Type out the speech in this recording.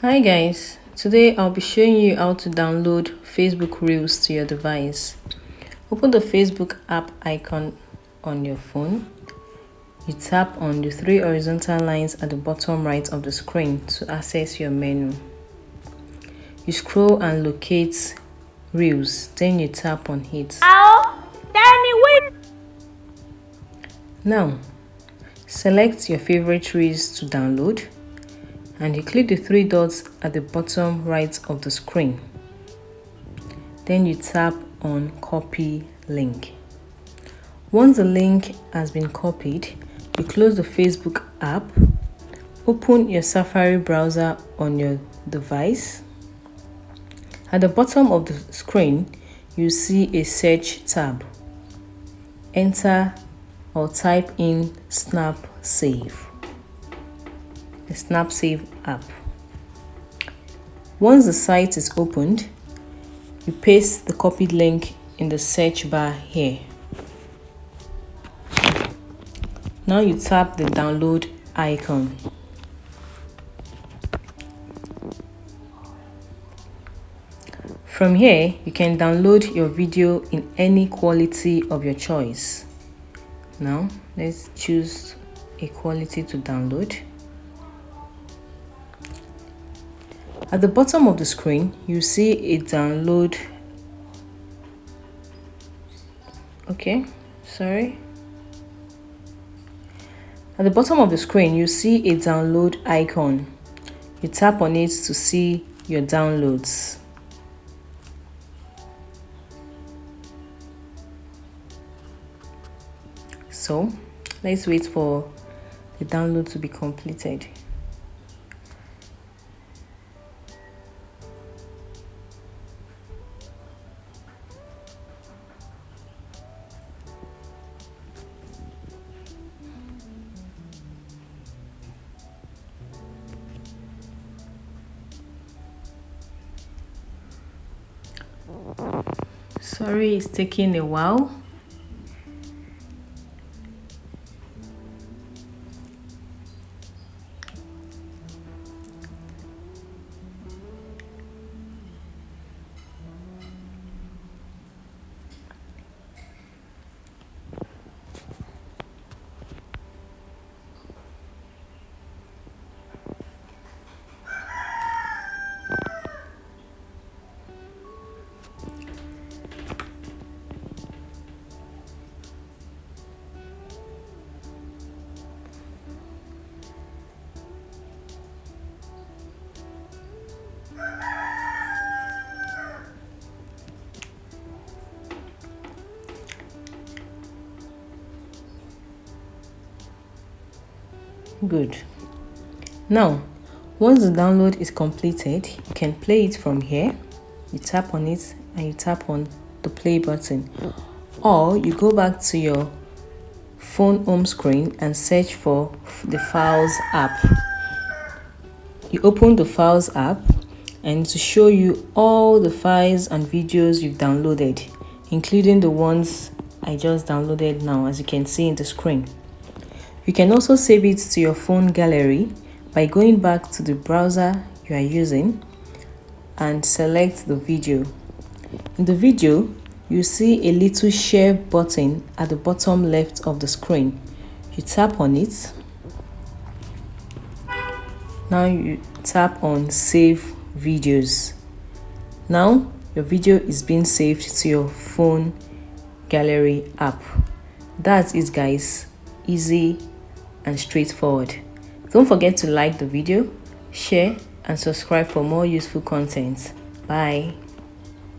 Hi guys, today I'll be showing you how to download Facebook Reels to your device. Open the Facebook app icon on your phone. You tap on the three horizontal lines at the bottom right of the screen to access your menu. You scroll and locate Reels, then you tap on it. Now, select your favorite Reels to download and you click the three dots at the bottom right of the screen. Then you tap on copy link. Once the link has been copied, you close the Facebook app, open your Safari browser on your device. At the bottom of the screen, you see a search tab. Enter or type in Snap Save. The Snap Save app. Once the site is opened, you paste the copied link in the search bar here. Now you tap the download icon. From here, you can download your video in any quality of your choice. Now, let's choose a quality to download. At the bottom of the screen, you see a download. At the bottom of the screen, you see a download icon. You tap on it to see your downloads. So, let's wait for the download to be completed. Sorry, it's taking a while. Good. Now, once the download is completed, you can play it from here. You tap on it and you tap on the play button. Or you go back to your phone home screen and search for the Files app. You open the Files app and to show you all the files and videos you've downloaded, including the ones I just downloaded now, as you can see in the screen. You can also save it to your phone gallery by going back to the browser you are using and select the video. In the video, you see a little share button at the bottom left of the screen. You tap on it. Now you tap on Save Videos. Now your video is being saved to your phone gallery app. That's it, guys. Easy and straightforward. Don't forget to like the video, share and subscribe for more useful content. Bye.